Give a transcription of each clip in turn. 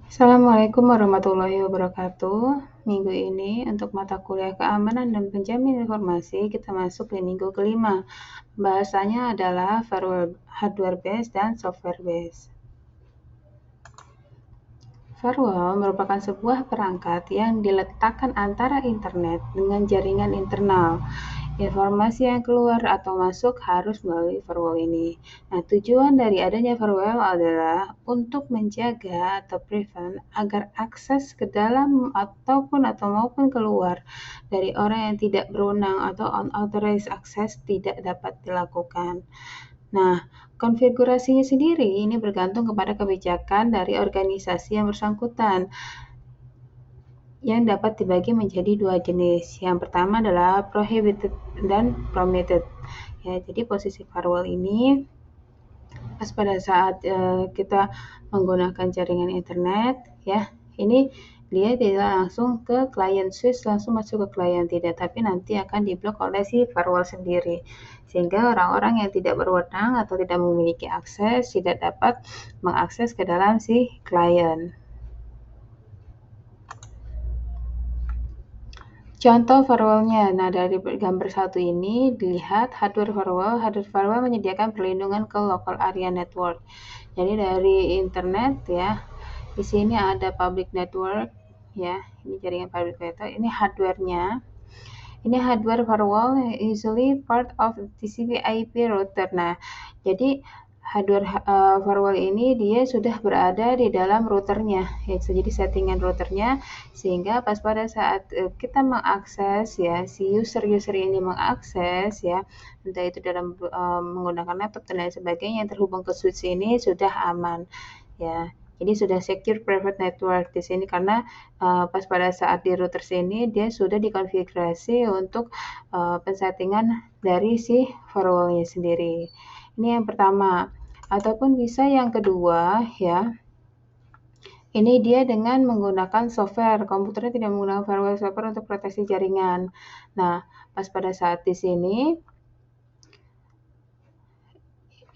Assalamualaikum warahmatullahi wabarakatuh. Minggu ini untuk mata kuliah keamanan dan penjamin informasi kita masuk di minggu kelima. Bahasanya adalah hardware based dan software based. Firewall merupakan sebuah perangkat yang diletakkan antara internet dengan jaringan internal. Informasi yang keluar atau masuk harus melalui firewall ini. Nah, tujuan dari adanya firewall adalah untuk menjaga atau prevent agar akses ke dalam maupun keluar dari orang yang tidak berwenang atau unauthorized access tidak dapat dilakukan. Nah, konfigurasinya sendiri ini bergantung kepada kebijakan dari organisasi yang bersangkutan yang dapat dibagi menjadi dua jenis. Yang pertama adalah prohibited dan permitted. Ya, jadi posisi firewall ini pas pada saat kita menggunakan jaringan internet, ya, ini dia tidak langsung ke client switch, langsung masuk ke client, tidak, tapi nanti akan diblok oleh si firewall sendiri, sehingga orang-orang yang tidak berwenang atau tidak memiliki akses tidak dapat mengakses ke dalam si client. Contoh firewall-nya, nah dari gambar satu ini dilihat hardware firewall. Hardware firewall menyediakan perlindungan ke local area network. Jadi dari internet ya, di sini ada public network ya, ini jaringan public network. Ini hardware-nya. Ini hardware firewall usually part of TCP/IP router. Nah, jadi hardware firewall ini dia sudah berada di dalam routernya, ya. Jadi settingan routernya sehingga pas pada saat kita mengakses ya, si user ini mengakses ya, entah itu dalam menggunakan laptop dan lain sebagainya yang terhubung ke switch ini sudah aman ya. Jadi sudah secure private network di sini karena pas pada saat di router sini dia sudah dikonfigurasi untuk pensettingan dari si firewall-nya sendiri. Ini yang pertama. Ataupun bisa yang kedua ya. Ini dia dengan menggunakan software. Komputernya tidak menggunakan firewall software untuk proteksi jaringan. Nah, pas pada saat di sini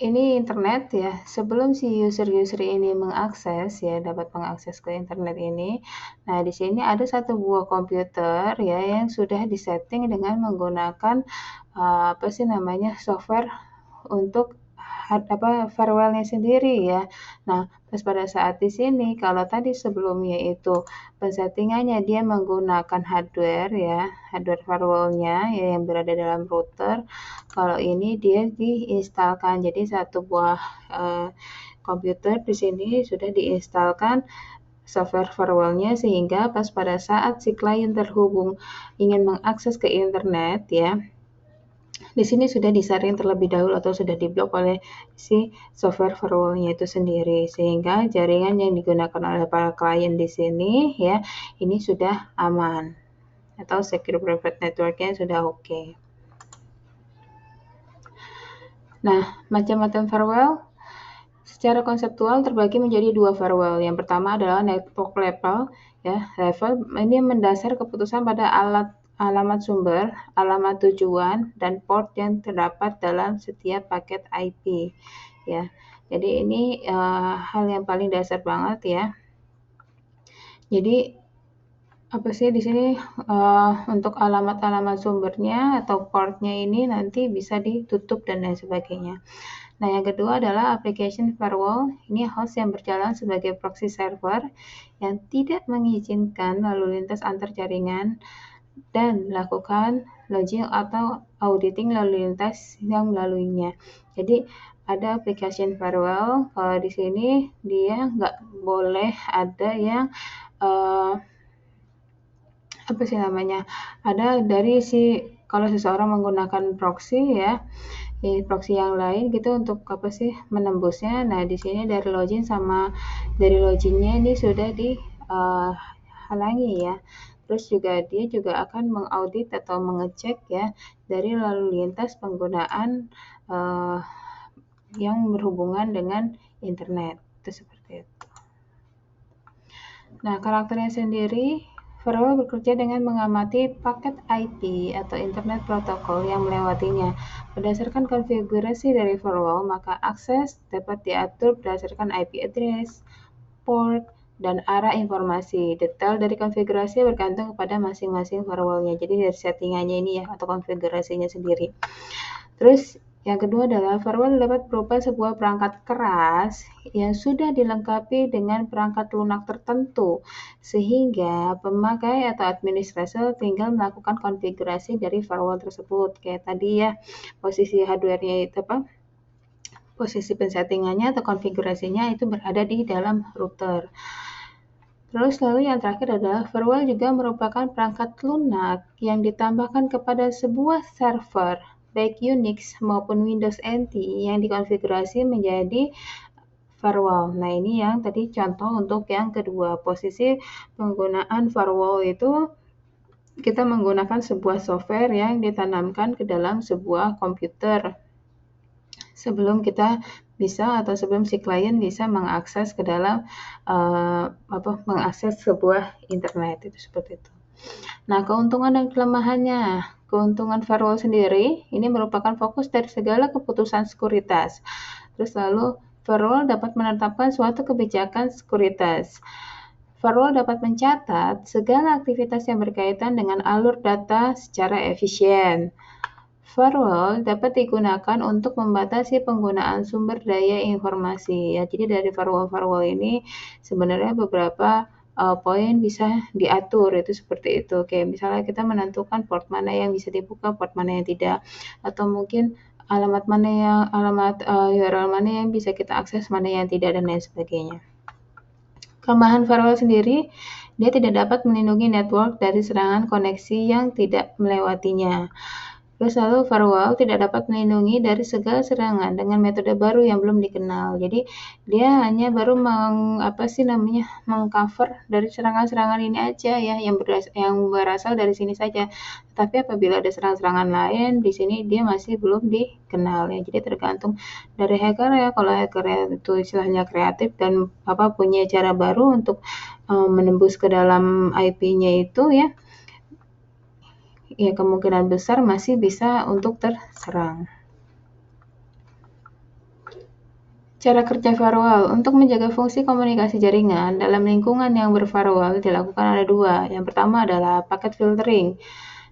ini internet ya, sebelum si user ini mengakses ya, dapat mengakses ke internet ini. Nah, di sini ada satu buah komputer ya yang sudah disetting dengan menggunakan apa sih namanya software untuk firewall-nya sendiri ya. Nah, pas pada saat di sini kalau tadi sebelumnya itu pensettingannya dia menggunakan hardware ya, hardware firewall-nya ya yang berada dalam router. Kalau ini dia diinstalkan. Jadi satu buah komputer di sini sudah diinstalkan software firewall-nya sehingga pas pada saat si klien terhubung ingin mengakses ke internet ya, di sini sudah disaring terlebih dahulu atau sudah diblok oleh si software firewall-nya itu sendiri, sehingga jaringan yang digunakan oleh para klien di sini ya, ini sudah aman atau secure private network-nya sudah oke. Nah, macam-macam firewall secara konseptual terbagi menjadi dua firewall. Yang pertama adalah network level ya, level ini mendasar keputusan pada alamat sumber, alamat tujuan, dan port yang terdapat dalam setiap paket IP ya. Jadi ini hal yang paling dasar banget ya. Jadi apa sih di sini untuk alamat-alamat sumbernya atau portnya ini nanti bisa ditutup dan lain sebagainya. Nah, yang kedua adalah application firewall. Ini host yang berjalan sebagai proxy server yang tidak mengizinkan lalu lintas antar jaringan dan melakukan logging atau auditing lalu lintas yang melaluinya. Jadi ada application firewall. Kalau di sini dia nggak boleh ada yang apa sih namanya? Ada dari si kalau seseorang menggunakan proxy ya, proxy yang lain gitu untuk apa sih menembusnya. Nah, di sini dari login sama dari loginnya ini sudah dihalangi ya. Terus juga dia juga akan mengaudit atau mengecek ya dari lalu lintas penggunaan yang berhubungan dengan internet. Itu seperti itu. Nah, karakternya sendiri firewall bekerja dengan mengamati paket IP atau Internet Protocol yang melewatinya. Berdasarkan konfigurasi dari firewall, maka akses dapat diatur berdasarkan IP address, port, dan arah informasi. Detail dari konfigurasi bergantung kepada masing-masing firewall-nya. Jadi dari settingannya ini ya, atau konfigurasinya sendiri. Terus yang kedua adalah firewall dapat berupa sebuah perangkat keras yang sudah dilengkapi dengan perangkat lunak tertentu, sehingga pemakai atau administrator tinggal melakukan konfigurasi dari firewall tersebut. Kayak tadi ya, posisi hardware-nya itu posisi pensettingannya atau konfigurasinya itu berada di dalam router. Terus lalu yang terakhir adalah firewall juga merupakan perangkat lunak yang ditambahkan kepada sebuah server baik Unix maupun Windows NT yang dikonfigurasi menjadi firewall. Nah, ini yang tadi contoh untuk yang kedua. Posisi penggunaan firewall itu kita menggunakan sebuah software yang ditanamkan ke dalam sebuah komputer sebelum kita bisa atau sebelum si klien bisa mengakses ke dalam mengakses sebuah internet, itu seperti itu. Nah, keuntungan dan kelemahannya. Keuntungan firewall sendiri ini merupakan fokus dari segala keputusan sekuritas. Terus lalu firewall dapat menetapkan suatu kebijakan sekuritas. Firewall dapat mencatat segala aktivitas yang berkaitan dengan alur data secara efisien. Firewall dapat digunakan untuk membatasi penggunaan sumber daya informasi. Ya, jadi dari firewall ini sebenarnya beberapa poin bisa diatur, itu seperti itu. Kayak misalnya kita menentukan port mana yang bisa dibuka, port mana yang tidak, atau mungkin URL mana yang bisa kita akses, mana yang tidak, dan lain sebagainya. Kelemahan firewall sendiri, dia tidak dapat melindungi network dari serangan koneksi yang tidak melewatinya. Terus lalu firewall tidak dapat melindungi dari segala serangan dengan metode baru yang belum dikenal. Jadi dia hanya baru mengcover dari serangan-serangan ini aja ya, yang berasal dari sini saja. Tapi apabila ada serangan-serangan lain di sini dia masih belum dikenal ya. Jadi tergantung dari hacker ya. Kalau hacker itu istilahnya kreatif dan punya cara baru untuk menembus ke dalam IP-nya itu ya, kemungkinan besar masih bisa untuk terserang. Cara kerja firewall. Untuk menjaga fungsi komunikasi jaringan dalam lingkungan yang berfirewall dilakukan ada dua. Yang pertama adalah packet filtering.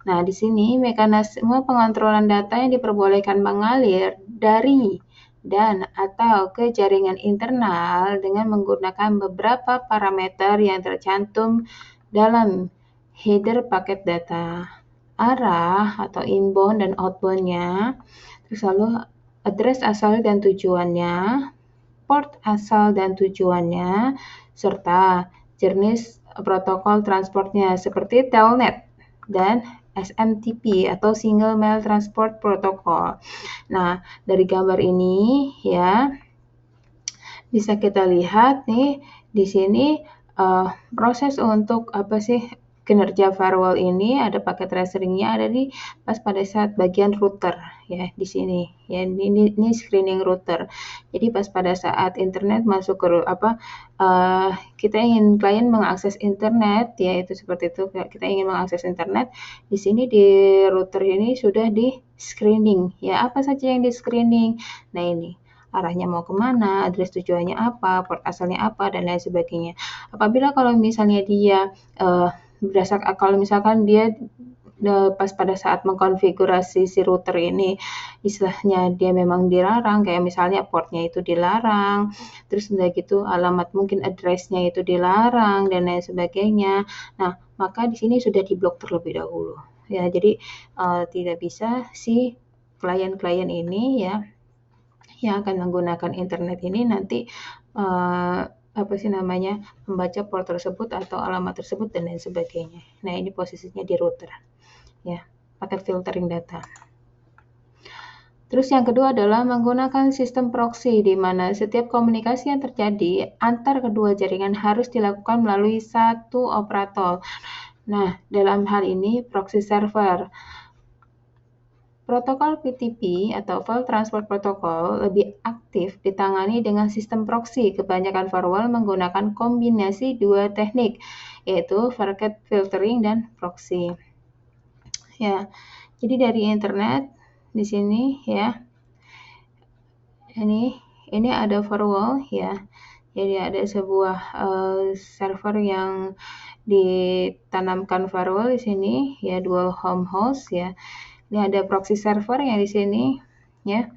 Nah, di sini mekanisme pengontrolan data yang diperbolehkan mengalir dari dan atau ke jaringan internal dengan menggunakan beberapa parameter yang tercantum dalam header paket data. Arah atau inbound dan outbound-nya, terus lalu address asal dan tujuannya, port asal dan tujuannya, serta jenis protokol transportnya seperti Telnet dan SMTP atau Single Mail Transport Protocol. Nah, dari gambar ini ya bisa kita lihat nih di sini proses untuk kinerja firewall ini ada paket traceringnya ada di pada saat bagian router ya di sini ya, ini screening router. Jadi pas pada saat internet masuk ke kita ingin klien mengakses internet ya, itu seperti itu, kita ingin mengakses internet di sini di router ini sudah di screening ya, apa saja yang di screening. Nah, ini arahnya mau kemana, address tujuannya apa, port asalnya apa, dan lain sebagainya. Apabila kalau misalnya dia kalau misalkan dia pas pada saat mengkonfigurasi si router ini istilahnya dia memang dilarang, kayak misalnya portnya itu dilarang, terus udah gitu alamat mungkin address-nya itu dilarang dan lain sebagainya. Nah, maka di sini sudah diblok terlebih dahulu. Ya, jadi tidak bisa si klien-klien ini ya yang akan menggunakan internet ini nanti membaca port tersebut atau alamat tersebut dan lain sebagainya. Nah, ini posisinya di router ya, paket filtering data. Terus yang kedua adalah menggunakan sistem proxy, di mana setiap komunikasi yang terjadi antar kedua jaringan harus dilakukan melalui satu operator. Nah, dalam hal ini proxy server. Protokol PTP atau File Transport Protocol lebih aktif ditangani dengan sistem proxy. Kebanyakan firewall menggunakan kombinasi dua teknik, yaitu packet filtering dan proxy. Ya, jadi dari internet di sini ya, ini ada firewall ya. Jadi ada sebuah server yang ditanamkan firewall di sini ya, dual home host ya. Ini ada proxy server yang di sini ya.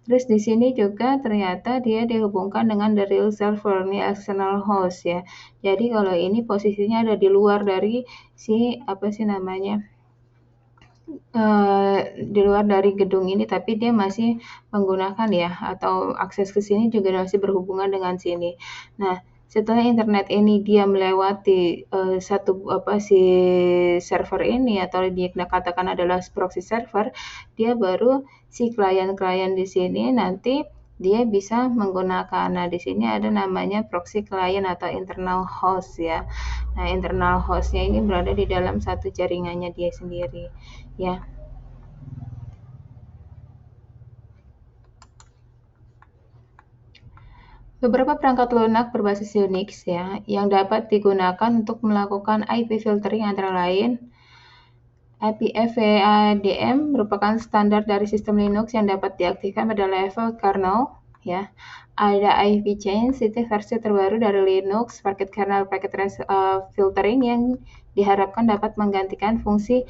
Terus di sini juga ternyata dia dihubungkan dengan the real server, ini external host ya. Jadi kalau ini posisinya ada di luar dari si apa sih namanya, di luar dari gedung ini, tapi dia masih menggunakan ya, atau akses ke sini juga masih berhubungan dengan sini. Nah, setelah internet ini dia melewati si server ini, atau dikatakan adalah proxy server, dia baru si klien-klien di sini nanti dia bisa menggunakan. Nah, di sini ada namanya proxy client atau internal host ya. Nah, internal hostnya ini berada di dalam satu jaringannya dia sendiri ya. Beberapa perangkat lunak berbasis Unix ya, yang dapat digunakan untuk melakukan IP filtering antara lain IPFWADM merupakan standar dari sistem Linux yang dapat diaktifkan pada level kernel ya. Ada IP Chains, itu versi terbaru dari Linux paket kernel packet filtering yang diharapkan dapat menggantikan fungsi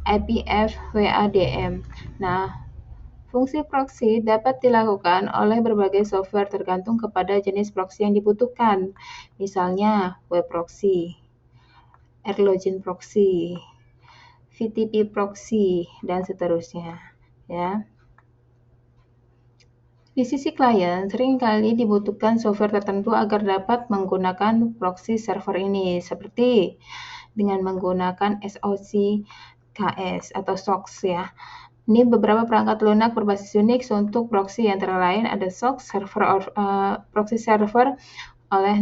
IPFWADM. Nah, fungsi proxy dapat dilakukan oleh berbagai software tergantung kepada jenis proxy yang dibutuhkan. Misalnya web proxy, Erlogin proxy, VTP proxy, dan seterusnya. Ya. Di sisi klien, seringkali dibutuhkan software tertentu agar dapat menggunakan proxy server ini, seperti dengan menggunakan SOC KS atau SOCKS ya. Ini beberapa perangkat lunak berbasis Unix untuk proxy, antara lain ada SOCKS proxy server oleh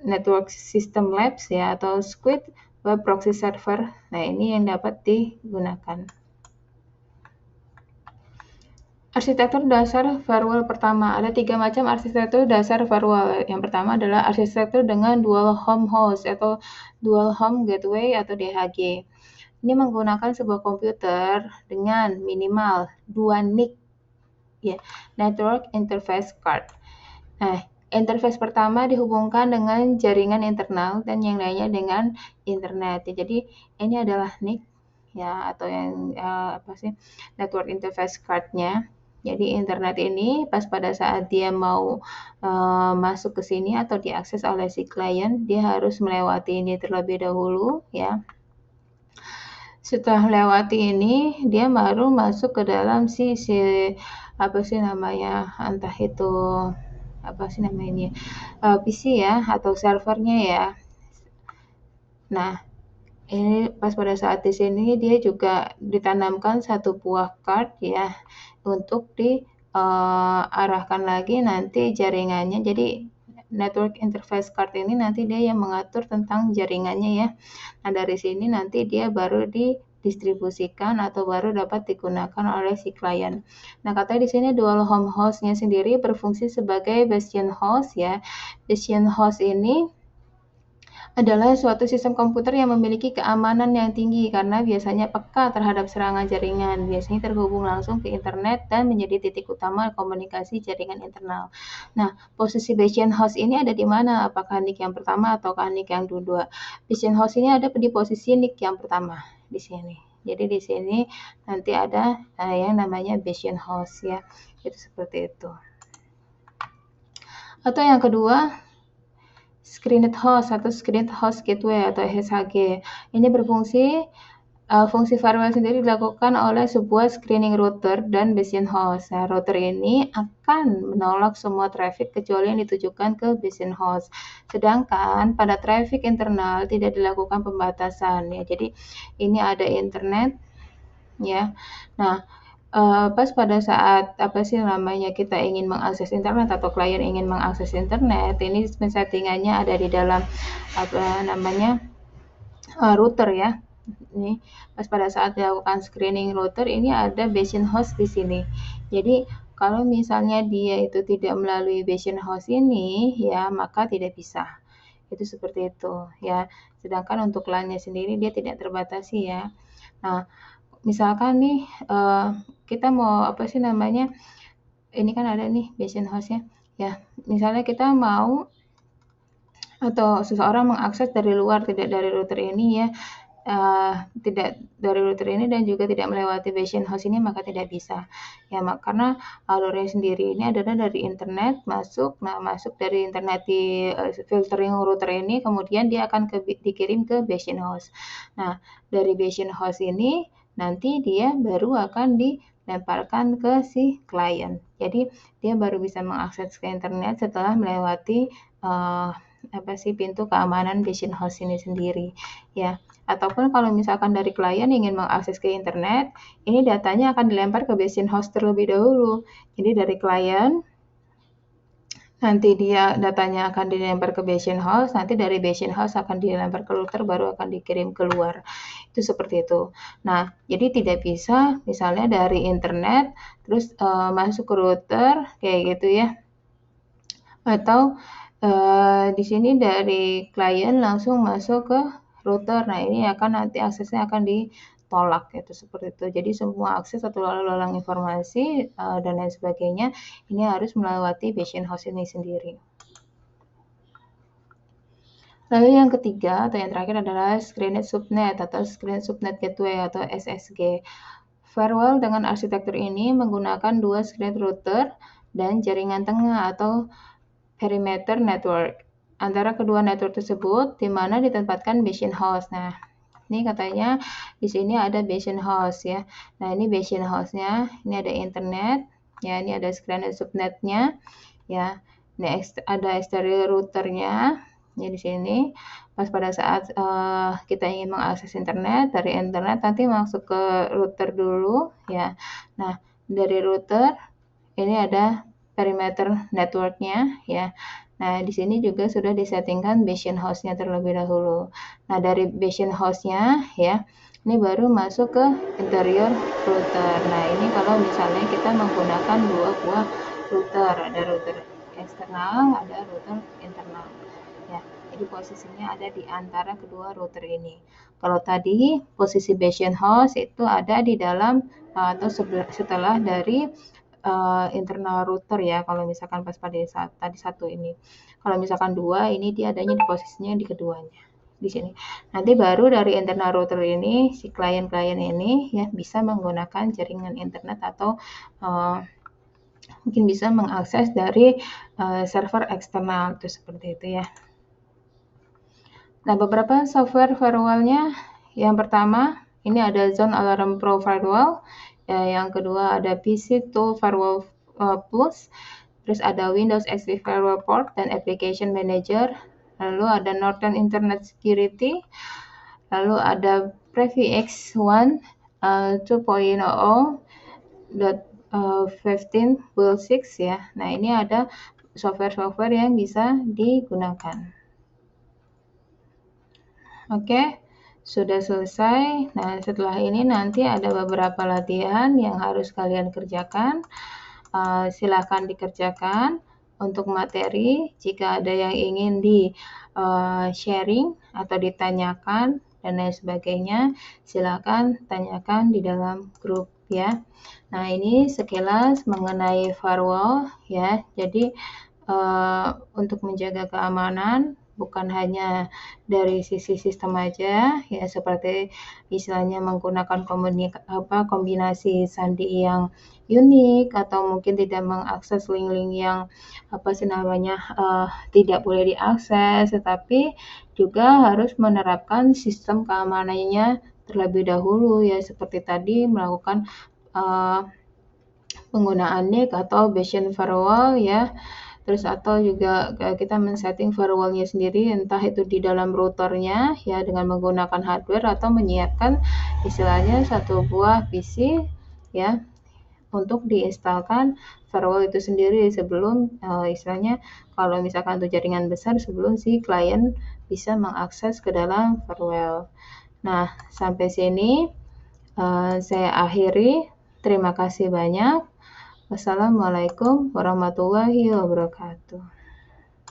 Network System Labs ya, atau Squid Web Proxy Server. Nah, ini yang dapat digunakan. Arsitektur dasar firewall pertama. Ada 3 macam arsitektur dasar firewall. Yang pertama adalah arsitektur dengan dual home host atau dual home gateway atau DHG. Ini menggunakan sebuah komputer dengan minimal 2 NIC ya, Network Interface Card. Nah, interface pertama dihubungkan dengan jaringan internal dan yang lainnya dengan internet. Jadi ini adalah NIC ya, atau yang Network Interface Card-nya. Jadi internet ini pas pada saat dia mau masuk ke sini atau diakses oleh si klien, dia harus melewati ini terlebih dahulu ya. Setelah melewati ini, dia baru masuk ke dalam entah itu PC ya, atau servernya ya. Nah, ini pas pada saat di sini dia juga ditanamkan satu buah card ya, untuk diarahkan lagi nanti jaringannya. Jadi network interface card ini nanti dia yang mengatur tentang jaringannya ya. Nah, dari sini nanti dia baru didistribusikan atau baru dapat digunakan oleh si klien. Nah, katanya di sini dual home host-nya sendiri berfungsi sebagai bastion host ya. Bastion host ini adalah suatu sistem komputer yang memiliki keamanan yang tinggi karena biasanya peka terhadap serangan jaringan. Biasanya terhubung langsung ke internet dan menjadi titik utama komunikasi jaringan internal. Nah, posisi bastion host ini ada di mana? Apakah NIC yang pertama ataukah NIC yang kedua? Bastion host ini ada di posisi NIC yang pertama di sini. Jadi di sini nanti ada yang namanya bastion host ya. Itu seperti itu. Atau yang kedua, Screened Host atau Screened Host Gateway atau SHG. Ini fungsi firewall sendiri dilakukan oleh sebuah screening router dan bastion host. Nah, router ini akan menolak semua traffic kecuali yang ditujukan ke bastion host. Sedangkan pada traffic internal tidak dilakukan pembatasan ya. Jadi ini ada internet ya. Nah, pas pada saat kita ingin mengakses internet atau klien ingin mengakses internet, ini settingannya ada di dalam router ya. Ini pas pada saat dilakukan screening router, ini ada bastion host di sini. Jadi kalau misalnya dia itu tidak melalui bastion host ini ya, maka tidak bisa. Itu seperti itu ya. Sedangkan untuk LAN-nya sendiri dia tidak terbatasi ya. Nah, misalkan nih kita mau ini kan ada nih bastion host-nya. ya. Misalnya kita mau atau seseorang mengakses dari luar, tidak dari router ini ya, tidak dari router ini dan juga tidak melewati Bastion host ini, maka tidak bisa ya, karena alurnya sendiri ini adalah dari internet masuk. Nah, masuk dari internet di filtering router ini, kemudian dia akan dikirim ke Bastion host. Nah, dari Bastion host ini nanti dia baru akan dilemparkan ke si klien. Jadi dia baru bisa mengakses ke internet setelah melewati pintu keamanan Bastion host ini sendiri ya. Ataupun kalau misalkan dari klien ingin mengakses ke internet, ini datanya akan dilempar ke Bastion host terlebih dahulu. Jadi dari klien, nanti datanya akan dilempar ke Bastion host, nanti dari Bastion host akan dilempar ke router, baru akan dikirim keluar. Itu seperti itu. Nah, jadi tidak bisa misalnya dari internet terus masuk ke router kayak gitu ya. Atau di sini dari klien langsung masuk ke router. Nah, ini akan nanti aksesnya akan ditolak gitu, seperti itu. Jadi semua akses atau lalu-lalang informasi dan lain sebagainya ini harus melewati Bastion host ini sendiri. Lalu yang ketiga atau yang terakhir adalah Screened Subnet atau Screened Subnet Gateway atau SSG. Firewall dengan arsitektur ini menggunakan dua screened router dan jaringan tengah atau perimeter network antara kedua network tersebut, di mana ditempatkan Bastion host. Nah, ini katanya di sini ada Bastion host ya. Nah, ini Bastion hostnya, ini ada internet, ya, ini ada screened subnetnya, ya. Ini ada exterior routernya, ya di sini. Pas pada saat kita ingin mengakses internet, dari internet nanti masuk ke router dulu, ya. Nah, dari router ini ada perimeter networknya ya. Nah, di sini juga sudah disettingkan Bastion host-nya terlebih dahulu. Nah, dari Bastion host-nya ya, ini baru masuk ke interior router. Nah, ini kalau misalnya kita menggunakan dua buah router, ada router eksternal, ada router internal. Ya, jadi posisinya ada di antara kedua router ini. Kalau tadi posisi Bastion host itu ada di dalam atau setelah dari internal router ya, kalau misalkan pas pada saat tadi satu ini. Kalau misalkan dua, ini dia adanya di posisinya di keduanya di sini. Nanti baru dari internal router ini si klien-klien ini ya bisa menggunakan jaringan internet atau mungkin bisa mengakses dari server eksternal itu seperti itu ya. Nah, beberapa software firewall-nya, yang pertama ini ada Zone Alarm Pro Firewall, yang kedua ada PC Tool Firewall Plus, terus ada Windows XP Firewall Port dan Application Manager, lalu ada Norton Internet Security, lalu ada PreviX1 2.0.15 build 6 ya. Nah, ini ada software-software yang bisa digunakan. Oke, sudah selesai. Nah, setelah ini nanti ada beberapa latihan yang harus kalian kerjakan. Silakan dikerjakan untuk materi. Jika ada yang ingin sharing atau ditanyakan dan lain sebagainya, silakan tanyakan di dalam grup ya. Nah, ini sekilas mengenai firewall ya. Jadi untuk menjaga keamanan bukan hanya dari sisi sistem aja ya, seperti istilahnya menggunakan kombinasi sandi yang unik atau mungkin tidak mengakses link-link yang tidak boleh diakses, tetapi juga harus menerapkan sistem keamanannya terlebih dahulu ya, seperti tadi melakukan penggunaan NIC atau Bastion firewall ya. Terus atau juga kita men-setting firewall-nya sendiri, entah itu di dalam routernya ya dengan menggunakan hardware atau menyiapkan istilahnya satu buah PC ya untuk diinstalkan firewall itu sendiri sebelum istilahnya kalau misalkan untuk jaringan besar sebelum si klien bisa mengakses ke dalam firewall. Nah, sampai sini saya akhiri. Terima kasih banyak. Wassalamualaikum warahmatullahi wabarakatuh.